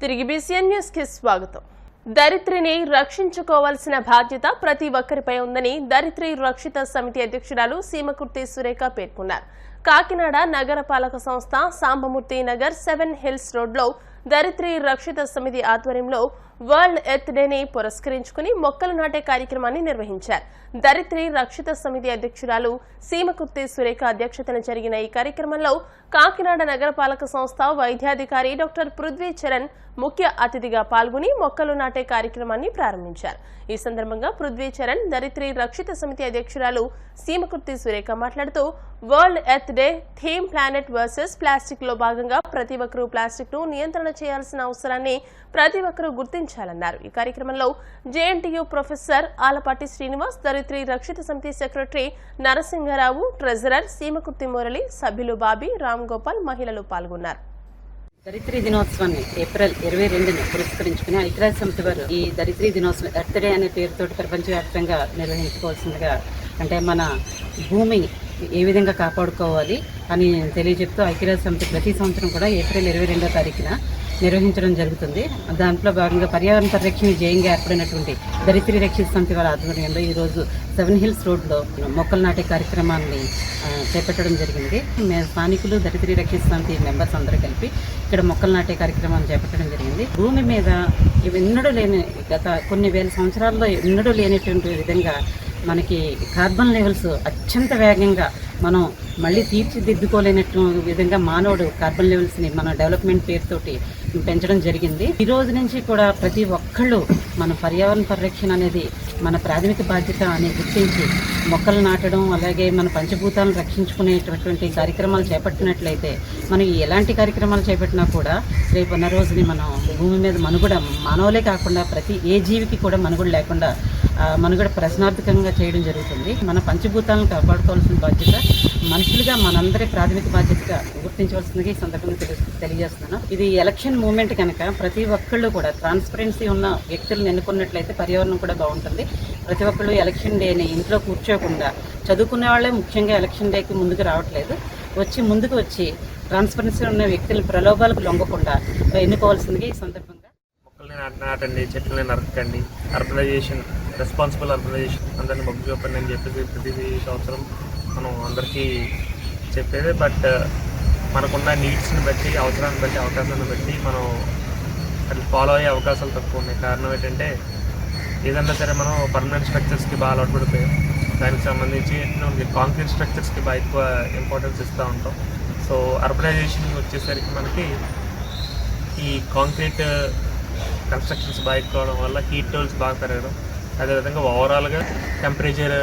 తిరిగి BCN news కి స్వాగతం. దరిత్రిని రక్షించుకోవాల్సిన బాధ్యత ప్రతి ఒక్కరిపై ఉందని దరిత్రి రక్షిత సమితి అధ్యక్షురాలు సీమకుర్తి సురేఖ పేర్కొన్నారు. కాకినాడ నగరపాలక సంస్థ సాంబమూర్తి నగర్ 7 హిల్స్ రోడ్లో దరిత్రి రక్షిత సమితి ఆధ్వర్యంలో వరల్డ్ ఎర్త్ డేని పురస్కరించుకుని మొక్కలు నాటే కార్యక్రమాన్ని నిర్వహించారు. దరిత్రి రక్షిత సమితి అధ్యక్షురాలు సీమకుర్తి సురేఖ అధ్యక్షతన జరిగిన ఈ కార్యక్రమంలో కాకినాడ నగరపాలక సంస్థ వైద్యాధికారి డాక్టర్ పృథ్వీ చరణ్ ముఖ్య అతిథిగా పాల్గొని మొక్కలు నాటే కార్యక్రమాన్ని ప్రారంభించారు. ఈ సందర్భంగా పృథ్వీ చరణ్ దరిత్రి రక్షిత సమితి అధ్యక్షురాలు సీమకుర్తి సురేఖ మాట్లాడుతూ world earth day theme planet versus plastic లో భాగంగా ప్రతి ఒక్కరూ ప్లాస్టిక్ ను నియంత్రణ చేయాల్సిన అవసరాన్ని ప్రతి ఒక్కరూ గుర్తించాలన్నారు. ఈ కార్యక్రమంలో జేఎన్టీయూ ప్రొఫెసర్ ఆలపాటి శ్రీనివాస్, దరిత్రి రక్షిత సమితి సెక్రటరీ నరసింహరావు, ట్రెజరర్ సీమకుర్తి మురళి, సభ్యులు బాబీ, రామ్ గోపాల్, మహిళలు పాల్గొన్నారు. దరిత్రి దినోత్సవాన్ని ఏప్రిల్ 22ని పురస్కరించుకుని ఐక్యరాజ్య సమితి వారు ఈ దరిత్రి దినోత్సవం ఎర్త్ డే అనే పేరుతోటి ప్రపంచవ్యాప్తంగా నిర్వహించుకోవాల్సిందిగా, అంటే మన భూమి ఏ విధంగా కాపాడుకోవాలి అని తెలియజెప్తూ ఐక్యరాజ్య సమితి ప్రతి సంవత్సరం కూడా ఏప్రిల్ 22వ తారీఖున నిర్వహించడం జరుగుతుంది. దాంట్లో భాగంగా పర్యావరణ పరిరక్షణ జయంగా ఏర్పడినటువంటి దరిత్రి రక్షిత సమితి వారి ఆధ్వర్యంలో ఈరోజు 7 హిల్స్ రోడ్లో మొక్కలు నాటే కార్యక్రమాన్ని చేపట్టడం జరిగింది. మేము స్థానికులు దరిత్రి రక్షిత సమితి మెంబర్స్ అందరూ కలిపి ఇక్కడ మొక్కలు నాటే కార్యక్రమాన్ని చేపట్టడం జరిగింది. భూమి మీద ఎన్నడూ లేని, గత కొన్ని వేల సంవత్సరాల్లో ఎన్నడూ లేనటువంటి విధంగా మనకి కార్బన్ లెవెల్స్ అత్యంత వేగంగా మనం మళ్ళీ తీర్చిదిద్దుకోలేనట్టు విధంగా మానవుడు కార్బన్ లెవెల్స్ని మన డెవలప్మెంట్ పేరుతోటి పెంచడం జరిగింది. ఈ రోజు నుంచి కూడా ప్రతి ఒక్కళ్ళు మన పర్యావరణ పరిరక్షణ అనేది మన ప్రాథమిక బాధ్యత అని గుర్తించి మొక్కలు నాటడం, అలాగే మన పంచభూతాలను రక్షించుకునేటటువంటి కార్యక్రమాలు చేపట్టినట్లయితే మనం ఎలాంటి కార్యక్రమాలు చేపట్టినా కూడా రేపన్న రోజుని మనం భూమి మీద మనుగడ, మానవులే కాకుండా ప్రతి ఏ జీవికి కూడా మనుగడ లేకుండా మనుగడ ప్రశ్నార్థకంగా చేయడం జరుగుతుంది. మన పంచభూతాలను కాపాడుకోవాల్సిన బాధ్యత మనుషులుగా మనందరి ప్రాథమిక బాధ్యతగా గుర్తించవలసిందిగా ఈ సందర్భంగా తెలియజేస్తున్నాను. ఇది ఎలక్షన్ మూవ్మెంట్ కనుక ప్రతి ఒక్కళ్ళు కూడా ట్రాన్స్పరెన్సీ ఉన్న వ్యక్తులను ఎన్నుకున్నట్లయితే పర్యావరణం కూడా బాగుంటుంది. ప్రతి ఒక్కళ్ళు ఎలక్షన్ డేని ఇంట్లో కూర్చోకుండా, చదువుకునే వాళ్ళే ముఖ్యంగా ఎలక్షన్ డేకి ముందుకు రావట్లేదు, ముందుకు వచ్చి ట్రాన్స్పరెన్సీ ఉన్న వ్యక్తులు ప్రలోభాలకు లొంగకుండా ఎన్నుకోవాల్సిందిగా ఈ సందర్భంగా నాటండి, చెట్లని నరకండి, అర్బనైజేషన్, రెస్పాన్సిబుల్ అర్బనైజేషన్, అందరినీ మొగ్గు చూపండి అని చెప్పేసి ప్రతి సంవత్సరం మనం అందరికీ చెప్పేది. బట్ మనకున్న నీడ్స్ని బట్టి, అవసరాన్ని బట్టి, అవకాశాన్ని బట్టి మనం అది ఫాలో అయ్యే అవకాశాలు తక్కువ ఉన్నాయి. కారణం ఏంటంటే ఏదన్నా సరే మనం పర్మనెంట్ స్ట్రక్చర్స్కి బాగా అలవాటు పడిపోయాం. దానికి సంబంధించి కాంక్రీట్ స్ట్రక్చర్స్కి బాగా ఎక్కువ ఇంపార్టెన్స్ ఇస్తూ ఉంటాం. సో అర్బనైజేషన్ వచ్చేసరికి మనకి ఈ కాంక్రీట్ కన్స్ట్రక్షన్స్ బాగా ఎక్కువ అవడం వల్ల హీట్ లెవెల్స్ బాగా పెరగడం, అదేవిధంగా ఓవరాల్గా టెంపరేచర్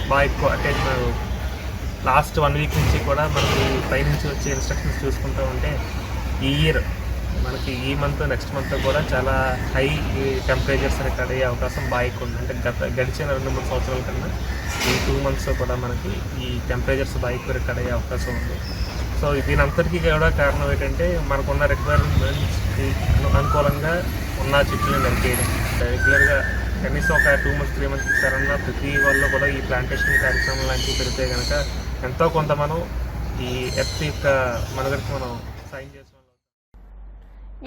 బాగా ఎక్కువ. అంటే లాస్ట్ 1 వీక్ నుంచి కూడా మనకి పైనుంచి వచ్చే ఇన్స్ట్రక్షన్స్ చూసుకుంటూ ఉంటే ఈ ఇయర్ మనకి ఈ మంత్, నెక్స్ట్ మంత్ కూడా చాలా హై టెంపరేచర్స్ రికార్డ్ అయ్యే అవకాశం బాగా ఎక్కువ ఉంది. అంటే గడిచిన 2-3 సంవత్సరాల కన్నా ఈ 2 మంత్స్ కూడా మనకి ఈ టెంపరేచర్స్ బాగా ఎక్కువ రికార్డ్ అయ్యే అవకాశం ఉంది. సో దీనంతటికీ కూడా కారణం ఏంటంటే మనకున్న రిక్వైర్మెంట్స్కి అనుకూలంగా ఉన్న చెట్లను నరికేయడం. రెగ్యులర్గా కనీసం ఒక 2 months 3 months ఇస్తారన్న ప్రతి వాళ్ళు కూడా ఈ ప్లాంటేషన్ కార్యక్రమం లాంటివి పెడితే కనుక ఎంతో కొంత మనం ఈ ఎర్త్ యొక్క మనుగడకి మనం సాయం చేస్తాం.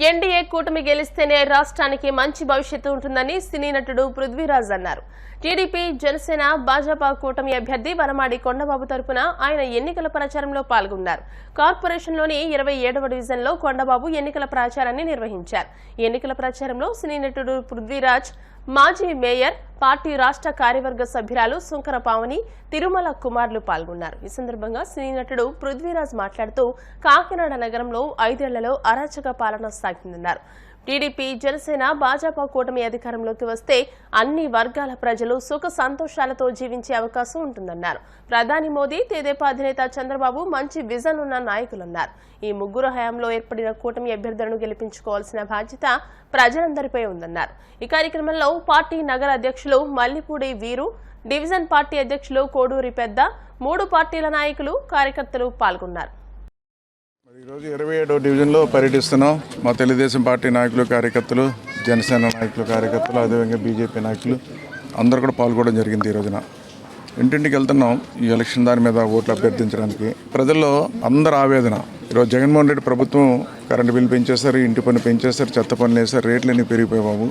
ఎన్డీఏ కూటమి గెలిస్తేనే రాష్ట్రానికి మంచి భవిష్యత్తు ఉంటుందని సినీ నటుడు పృథ్వీరాజ్ అన్నారు. టీడీపీ, జనసేన, భాజపా కూటమి అభ్యర్థి వనమాడి కొండబాబు తరపున ఆయన ఎన్నికల ప్రచారంలో పాల్గొన్నారు. కార్పొరేషన్లోని 27వ డివిజన్లో కొండబాబు ఎన్నికల ప్రచారాన్ని నిర్వహించారు. ఎన్నికల ప్రచారంలో సినీ నటుడు పృథ్వీరాజ్, మాజీ మేయర్, పార్టీ రాష్ట్ర కార్యవర్గ సభ్యురాలు సుంకర పావని, తిరుమల కుమార్లు పాల్గొన్నారు. ఈ సందర్భంగా సినీ నటుడు పృథ్వీరాజ్ మాట్లాడుతూ కాకినాడ నగరంలో 5 ఏళ్లలో అరాచక పాలన సాగిందన్నారు. టీడీపీ, జనసేన, భాజపా కూటమి అధికారంలోకి వస్తే అన్ని వర్గాల ప్రజలు సుఖ సంతోషాలతో జీవించే అవకాశం ఉంటుందన్నారు. ప్రధాని మోదీ, తెదేపా అధినేత చంద్రబాబు మంచి విజన్ ఉన్న నాయకులన్నారు. ఈ ముగ్గురు హయాంలో ఏర్పడిన కూటమి అభ్యర్థులను గెలిపించుకోవాల్సిన బాధ్యత ప్రజలందరిపై ఉందన్నారు. ఈ కార్యక్రమంలో పార్టీ నగర అధ్యక్షులు మల్లిపూడి వీరు, డివిజన్ పార్టీ అధ్యక్షులు కోడూరి పెద్ద, 3 పార్టీల నాయకులు, కార్యకర్తలు పాల్గొన్నారు. ఈరోజు 27వ డివిజన్లో పర్యటిస్తున్నాం. మా తెలుగుదేశం పార్టీ నాయకులు, కార్యకర్తలు, జనసేన నాయకులు, కార్యకర్తలు, అదేవిధంగా బీజేపీ నాయకులు అందరూ కూడా పాల్గొనడం జరిగింది. ఈ రోజున ఇంటింటికి వెళ్తున్నాం ఈ ఎలక్షన్ దాని మీద ఓట్లు అభ్యర్థించడానికి. ప్రజల్లో అందరి ఆవేదన ఈరోజు జగన్మోహన్ రెడ్డి ప్రభుత్వం కరెంటు బిల్లు పెంచేస్తారు, ఇంటి పన్ను పెంచేస్తారు, చెత్త పన్నులు వేస్తారు, రేట్లన్నీ పెరిగిపోయాయి బాబు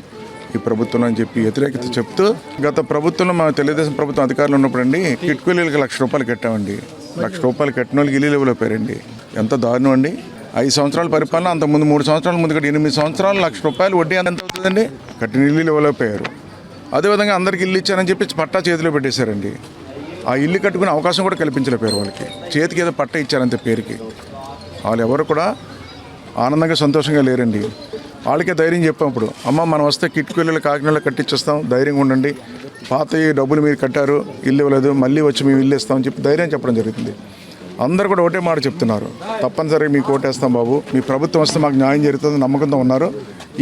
ఈ ప్రభుత్వం అని చెప్పి వ్యతిరేకత చెప్తూ గత ప్రభుత్వంలో మా తెలుగుదేశం ప్రభుత్వం అధికారులు ఉన్నప్పుడు అండి కిట్ కూలీలకు ₹1,00,000 కట్టామండి. ₹1,00,000 కట్టిన వాళ్ళకి ఇల్లు ఇవ్వలేకపోయారండి. ఎంత దారుణం అండి. 5 సంవత్సరాల పరిపాలన, అంతకుముందు 3 సంవత్సరాల ముందు 8 సంవత్సరాలు ₹1,00,000 వడ్డీ ఎంత అవుతుందండి. కట్టిన ఇల్లు ఇవ్వలేకపోయారు. అదేవిధంగా అందరికి ఇల్లు ఇచ్చారని చెప్పి పట్టా చేతిలో పెట్టేశారండి. ఆ ఇల్లు కట్టుకునే అవకాశం కూడా కల్పించలేకపోయారు వాళ్ళకి. చేతికి ఏదో పట్టా ఇచ్చారంతే పేరుకి. వాళ్ళు ఎవరు కూడా ఆనందంగా సంతోషంగా లేరండి. వాళ్ళకే ధైర్యం చెప్పినప్పుడు అమ్మ మనం వస్తే కిట్ కూలీలు కాకినాడలో కట్టించేస్తాం, ధైర్యంగా ఉండండి, పాత డబ్బులు మీరు కట్టారు, ఇల్లు ఇవ్వలేదు, మళ్ళీ వచ్చి మేము ఇల్లు ఇస్తామని చెప్పి ధైర్యం చెప్పడం జరుగుతుంది. అందరూ కూడా ఒకటే మాట చెప్తున్నారు, తప్పనిసరిగా మీకు ఓటేస్తాం బాబు, మీ ప్రభుత్వం వస్తే మాకు న్యాయం జరుగుతుంది నమ్మకంతో ఉన్నారు.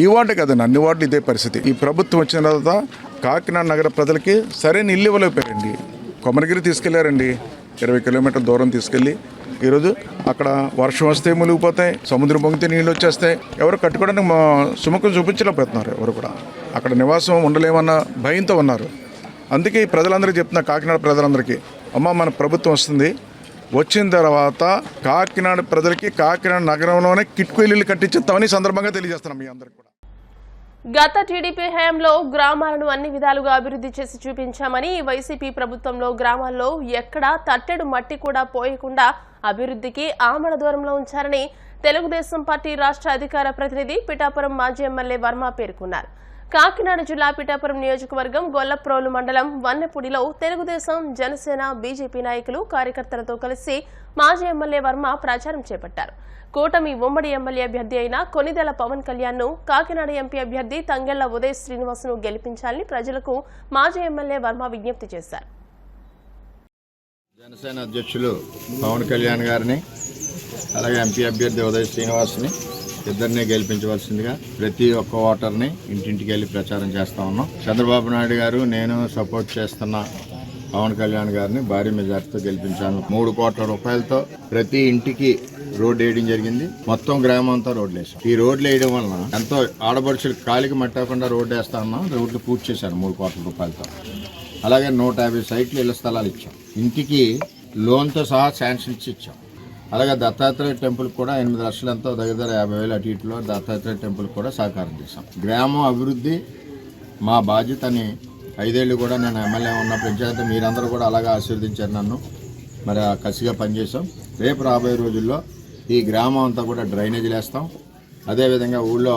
ఈ వార్డు కదండి, అన్ని వార్డులు ఇదే పరిస్థితి. ఈ ప్రభుత్వం వచ్చిన తర్వాత కాకినాడ నగర ప్రజలకి సరైన ఇల్లు ఇవ్వలేకపోయారండి. కొమరగిరి తీసుకెళ్లారండి, 20 కిలోమీటర్ల దూరం తీసుకెళ్ళి ఈరోజు అక్కడ వర్షం వస్తే మునిగిపోతాయి, సముద్రం పొంగితే నీళ్ళు వచ్చేస్తాయి. ఎవరు కట్టుకోవడానికి సుముఖం చూపించలేకపోతున్నారు. ఎవరు కూడా అక్కడ నివాసం ఉండలేమన్న భయంతో ఉన్నారు. అందుకే ఈ ప్రజలందరికీ చెప్తున్నా, కాకినాడ ప్రజలందరికీ, అమ్మ మన ప్రభుత్వం వస్తుంది, వచ్చిన తర్వాత కాకినాడ ప్రజలకి కాకినాడ నగరంలోనే కిట్కో ఇల్లు కట్టించేస్తామని సందర్భంగా తెలియజేస్తున్నాం మీ అందరికీ కూడా. గత టీడీపీ హయాంలో గ్రామాలను అన్ని విధాలుగా అభివృద్ధి చేసి చూపించామని, వైసీపీ ప్రభుత్వంలో గ్రామాల్లో ఎక్కడా తట్టెడు మట్టి కూడా పోయకుండా అభివృద్ధికి ఆమడ దూరంలో ఉంచారని తెలుగుదేశం పార్టీ రాష్ట్ర అధికార ప్రతినిధి పిఠాపురం మాజీ ఎమ్మెల్యే వర్మ పేర్కొన్నారు. కాకినాడ జిల్లా పిఠాపురం నియోజకవర్గం గొల్లప్రోలు మండలం వన్నెపూడిలో తెలుగుదేశం, జనసేన, బీజేపీ నాయకులు, కార్యకర్తలతో కలిసి మాజీ ఎమ్మెల్యే వర్మ ప్రచారం చేపట్టారు. కూటమి ఉమ్మడి ఎమ్మెల్యే అభ్యర్థి అయిన కొనిదెల పవన్ కళ్యాణ్ ను, కాకినాడ ఎంపీ అభ్యర్థి తంగెళ్ల ఉదయ్ శ్రీనివాస్ ను గెలిపించాలని ప్రజలకు మాజీ ఎమ్మెల్యే వర్మ విజ్ఞప్తి చేశారు. జనసేన అధ్యక్షులు పవన్ కళ్యాణ్ గారిని, అలాగే ఎంపీ అభ్యర్థి ఉదయ్ శ్రీనివాస్ని ఇద్దరిని గెలిపించవలసిందిగా ప్రతి ఒక్క ఓటర్ని ఇంటింటికి వెళ్ళి ప్రచారం చేస్తా ఉన్నాం. చంద్రబాబు నాయుడు గారు, నేను సపోర్ట్ చేస్తున్న పవన్ కళ్యాణ్ గారిని భారీ మెజార్టీతో గెలిపించాను. 3 కోట్ల రూపాయలతో ప్రతి ఇంటికి రోడ్డు వేయడం జరిగింది. మొత్తం గ్రామం అంతా రోడ్లు వేసాం. ఈ రోడ్లు వేయడం వలన ఎంతో ఆడపడుచులు కాలికి మట్టకుండా రోడ్డు వేస్తా ఉన్నాం. రోడ్లు పూర్తి చేశారు 3 కోట్ల రూపాయలతో. అలాగే 150 సైట్లు ఇళ్ల స్థలాలు ఇచ్చాం. ఇంటికి లోన్తో సహా శాంక్షన్ ఇచ్చాం. అలాగే దత్తాత్రేయ టెంపుల్ కూడా 8 లక్షలంతో దగ్గర 50,000 అటు ఇటులో దత్తాత్రేయ టెంపుల్ కూడా సహకారం చేశాం. గ్రామం అభివృద్ధి మా బాధ్యతని 5 ఏళ్ళు కూడా నేను ఎమ్మెల్యే ఉన్న పంచాయతీ మీరందరూ కూడా అలాగే ఆశీర్వదించారు నన్ను. మరి కసిగా పనిచేసాం. రేపు రాబోయే రోజుల్లో ఈ గ్రామం అంతా కూడా డ్రైనేజీలు వేస్తాం. అదేవిధంగా ఊళ్ళో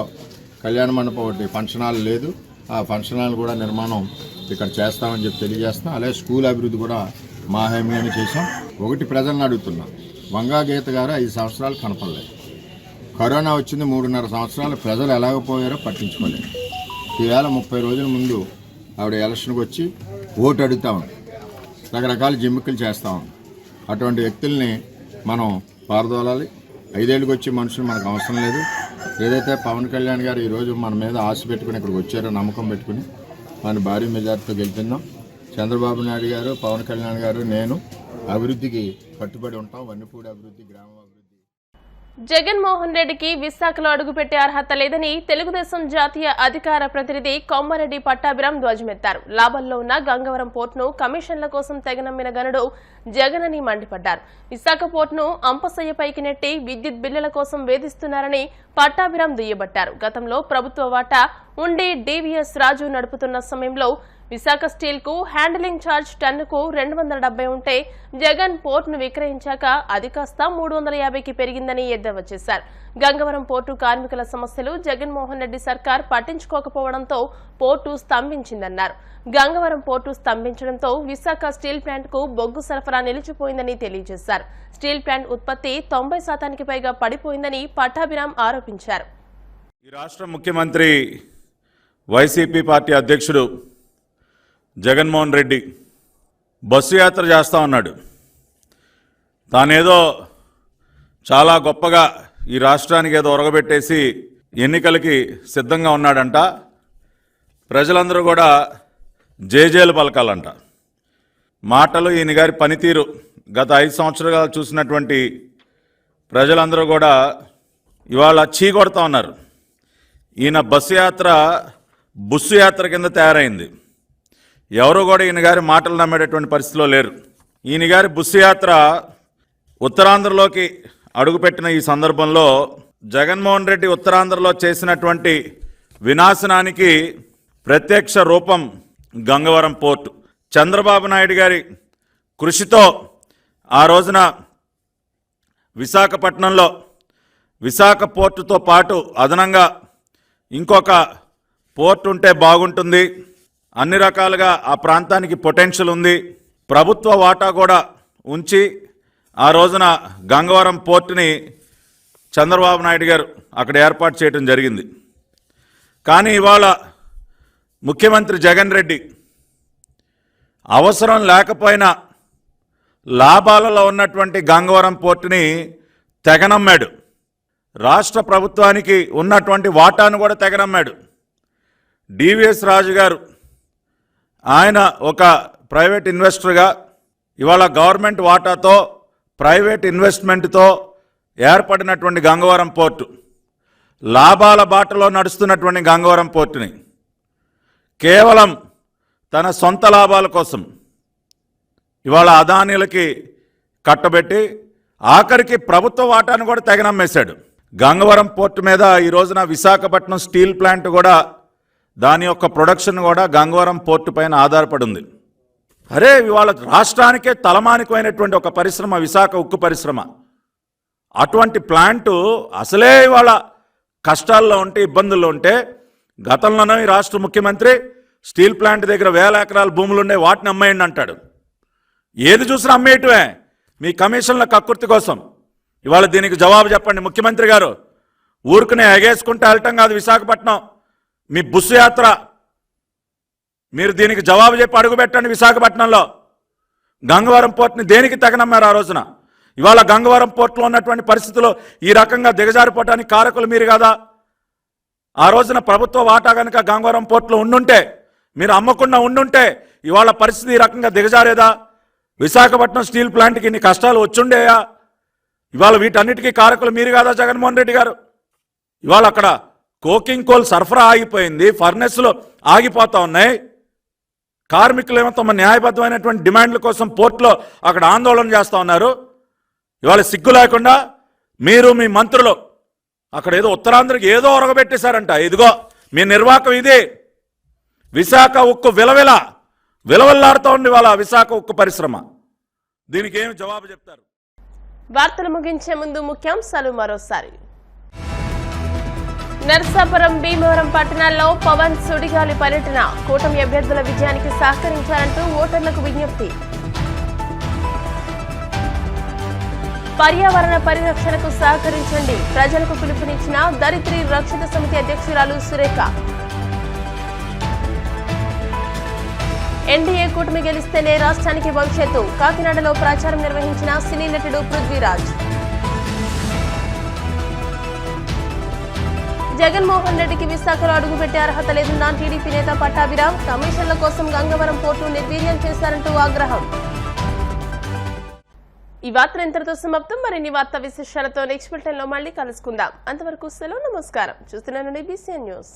కళ్యాణ మండపం ఒకటి ఫంక్షన్ హాల్ లేదు, ఆ ఫంక్షన్ హాల్ కూడా నిర్మాణం ఇక్కడ చేస్తామని చెప్పి తెలియజేస్తున్నాం. అలాగే స్కూల్ అభివృద్ధి కూడా మా హామీని చేసాం. ఒకటి ప్రజలను అడుగుతున్నాం, వంగా గీత గారు 5 సంవత్సరాలు కనపడలేదు. కరోనా వచ్చింది 3.5 సంవత్సరాలు, ప్రజలు ఎలాగపోయారో పట్టించుకోలేదు. ఈవేళ 30 రోజుల ముందు ఆవిడ ఎలక్షన్కి వచ్చి ఓటు అడుగుతా ఉంది, రకరకాల జిమ్మికలు చేస్తూ ఉంది. అటువంటి వ్యక్తుల్ని మనం పారదోలాలి. 5 ఏళ్ళకి వచ్చి మనుషులు మనకు అవసరం లేదు. ఏదైతే పవన్ కళ్యాణ్ గారు ఈరోజు మన మీద ఆశ పెట్టుకుని ఇక్కడికి వచ్చారో, నమ్మకం పెట్టుకుని మన భారీ మెజార్టీతో గెలిపిందాం. చంద్రబాబు నాయుడు గారు, పవన్ కళ్యాణ్ గారు, నేను అభివృద్ధికి కట్టుబడి ఉంటాం. వన్నెపూడి అభివృద్ధి, గ్రామం అభివృద్ధి. జగన్మోహన్ రెడ్డికి విశాఖలో అడుగుపెట్టే అర్హత లేదని తెలుగుదేశం జాతీయ అధికార ప్రతినిధి కొమ్మారెడ్డి పట్టాభిరామ్ ధ్వజమెత్తారు. లాభంలో ఉన్న గంగవరం పోర్టును కమిషన్ల కోసం తెగనమ్మిన గనుడు జగన్ అని మండిపడ్డారు. విశాఖ పోర్టును అంపశయ్యపైకి నెట్టి విద్యుత్ బిల్లుల కోసం వేధిస్తున్నారని పట్టాభిరామ్ దుయ్యబట్టారు. గతంలో ప్రభుత్వ వాటా ఉండి డీవీఎస్ రాజు నడుపుతున్న సమయంలో విశాఖ స్టీల్ కు హ్యాండిలింగ్ ఛార్జ్ టన్నుకు 270 ఉంటే జగన్ పోర్టును విక్రయించాక అది కాస్త 350కి పెరిగిందని ఎద్దేవా చేశారు. గంగవరం పోర్టు కార్మికుల సమస్యలు జగన్మోహన్ రెడ్డి సర్కార్ పట్టించుకోకపోవడంతో పోర్టు స్తంభించిందన్నారు. గంగవరం పోర్టు స్తంభించడంతో విశాఖ స్టీల్ ప్లాంట్ కు బొగ్గు సరఫరా నిలిచిపోయిందని తెలియజేశారు. స్టీల్ ప్లాంట్ ఉత్పత్తి 90% పైగా పడిపోయిందని పట్టాభిరామ్ ఆరోపించారు. ఈ రాష్ట్ర ముఖ్యమంత్రి వైసీపీ పార్టీ అధ్యక్షుడు జగన్మోహన్ రెడ్డి బస్సు యాత్ర చేస్తూ ఉన్నాడు. తానేదో చాలా గొప్పగా ఈ రాష్ట్రానికి ఏదో ఒరగబెట్టేసి ఎన్నికలకి సిద్ధంగా ఉన్నాడంట. ప్రజలందరూ కూడా జేజేలు పలకాలంట. మాటలు ఈయన గారి పనితీరు గత 5 సంవత్సరాలు చూసినటువంటి ప్రజలందరూ కూడా ఇవాళ చీకొడతా ఉన్నారు. ఈయన బస్సు యాత్ర బుస్సు యాత్ర కింద తయారైంది. ఎవరు కూడా ఈయన గారి మాటలు నమ్మేటటువంటి పరిస్థితిలో లేరు. ఈయన గారి బుస్సు యాత్ర ఉత్తరాంధ్రలోకి అడుగుపెట్టిన ఈ సందర్భంలో జగన్మోహన్ రెడ్డి ఉత్తరాంధ్రలో చేసినటువంటి వినాశనానికి ప్రత్యక్ష రూపం గంగవరం పోర్టు. చంద్రబాబు నాయుడు గారి కృషితో ఆ రోజున విశాఖపట్నంలో విశాఖ పోర్టుతో పాటు అదనంగా ఇంకొక పోర్టు ఉంటే బాగుంటుంది, అన్ని రకాలుగా ఆ ప్రాంతానికి పొటెన్షియల్ ఉంది, ప్రభుత్వ వాటా కూడా ఉంచి ఆ రోజున గంగవరం పోర్టుని చంద్రబాబు నాయుడు గారు అక్కడ ఏర్పాటు చేయడం జరిగింది. కానీ ఇవాళ ముఖ్యమంత్రి జగన్ రెడ్డి అవసరం లేకపోయినా లాభాలలో ఉన్నటువంటి గంగవరం పోర్టుని తెగనమ్మాడు. రాష్ట్ర ప్రభుత్వానికి ఉన్నటువంటి వాటాను కూడా తెగనమ్మాడు. డివిఎస్ రాజు గారు ఆయన ఒక ప్రైవేట్ ఇన్వెస్టర్గా ఇవాళ గవర్నమెంట్ వాటాతో ప్రైవేట్ ఇన్వెస్ట్మెంట్తో ఏర్పడినటువంటి గంగవరం పోర్టు, లాభాల బాటలో నడుస్తున్నటువంటి గంగవరం పోర్టుని కేవలం తన సొంత లాభాల కోసం ఇవాళ అదానీలకి కట్టబెట్టి ఆఖరికి ప్రభుత్వ వాటాను కూడా తెగనమ్మేశాడు. గంగవరం పోర్టు మీద ఈ రోజున విశాఖపట్నం స్టీల్ ప్లాంట్ కూడా దాని యొక్క ప్రొడక్షన్ కూడా గంగవరం పోర్టు పైన ఆధారపడి ఉంది. అరే ఇవాళ రాష్ట్రానికే తలమానికమైనటువంటి ఒక పరిశ్రమ విశాఖ ఉక్కు పరిశ్రమ, అటువంటి ప్లాంటు అసలే ఇవాళ కష్టాల్లో ఉంటే ఇబ్బందుల్లో ఉంటే గతంలోనే ఈ రాష్ట్ర ముఖ్యమంత్రి స్టీల్ ప్లాంట్ దగ్గర 1000 ఎకరాల భూములు ఉండే వాటిని అమ్మేయండి అంటాడు. ఏది చూసినా అమ్మేయటమే మీ కమిషన్ల కక్కుర్తి కోసం. ఇవాళ దీనికి జవాబు చెప్పండి ముఖ్యమంత్రి గారు. ఊరుకునే ఎగేసుకుంటే వెళ్ళటం కాదు విశాఖపట్నం మీ బస్సు యాత్ర. మీరు దీనికి జవాబు చెప్పి అడుగుపెట్టండి. విశాఖపట్నంలో గంగవరం పోర్టుని దేనికి తెగనమ్మారు ఆ రోజున? ఇవాళ గంగవరం పోర్టులో ఉన్నటువంటి పరిస్థితుల్లో ఈ రకంగా దిగజారిపోవటానికి కారకులు మీరు కదా. ఆ రోజున ప్రభుత్వ వాటా కనుక గంగవరం పోర్టులో ఉండుంటే, మీరు అమ్మకుండా ఉండుంటే ఇవాళ పరిస్థితి ఈ రకంగా దిగజారేదా? విశాఖపట్నం స్టీల్ ప్లాంట్కి ఇన్ని కష్టాలు వచ్చుండేయా? ఇవాళ వీటన్నిటికీ కారకులు మీరు కాదా జగన్మోహన్ రెడ్డి గారు? ఇవాళ అక్కడ కోకింగ్ కోల్ సరఫరా ఆగిపోయింది, ఫర్నెస్లు ఆగిపోతా ఉన్నాయి. కార్మికులు ఏమో తమ న్యాయబద్ధమైనటువంటి డిమాండ్ల కోసం పోర్టులో అక్కడ ఆందోళన చేస్తూ ఉన్నారు. ఇవాళ సిగ్గు లేకుండా మీరు మీ మంత్రులు అక్కడ ఏదో ఉత్తరాంధ్రకి ఏదో ఒరగబెట్టేశారంట. ఇదిగో మీ నిర్వాహకం ఇది. విశాఖ ఉక్కు విలవల్లాడుతూ ఉంది ఇవాళ విశాఖ ఉక్కు పరిశ్రమ. దీనికి ఏమి జవాబు చెప్తారు? వార్తలు ముగించే ముందు ముఖ్యాంశాలు మరోసారి. నర్సాపురం, భీమవరం పట్టణాల్లో పవన్ సుడిగాలి పర్యటన, కూటమి అభ్యర్థుల విజయానికి సహకరించాలంటూ ఓటర్లకు విజ్ఞప్తి. పర్యావరణ పరిరక్షణకు సహకరించండి, ప్రజలకు పిలుపునిచ్చిన దరిత్రి రక్షిత సమితి అధ్యక్షురాలు సురేఖ. ఎన్డీఏ కూటమి గెలిస్తేనే రాష్ట్రానికి భవిష్యత్తు, కాకినాడలో ప్రచారం నిర్వహించిన సినీ నటుడు పృథ్వీరాజ్. జగన్మోహన్ రెడ్డికి విశాఖలో అడుగుపెట్టే అర్హత లేదన్న టీడీపీ నేత పట్టాభిరామ్, కమిషన్ల కోసం గంగవరం పోర్టు నిర్వీర్యం చేశారంటూ ఆగ్రహం. ఈ వార్తలు ఇంతటితో సమాప్తం. మరిన్ని వార్తా విశేషాలతో నెక్స్ట్ బులెటిన్ లో మళ్ళీ కలుసుకుందాం. అంతవరకు సెలవు, నమస్కారం. చూస్తున్నాను BCN న్యూస్.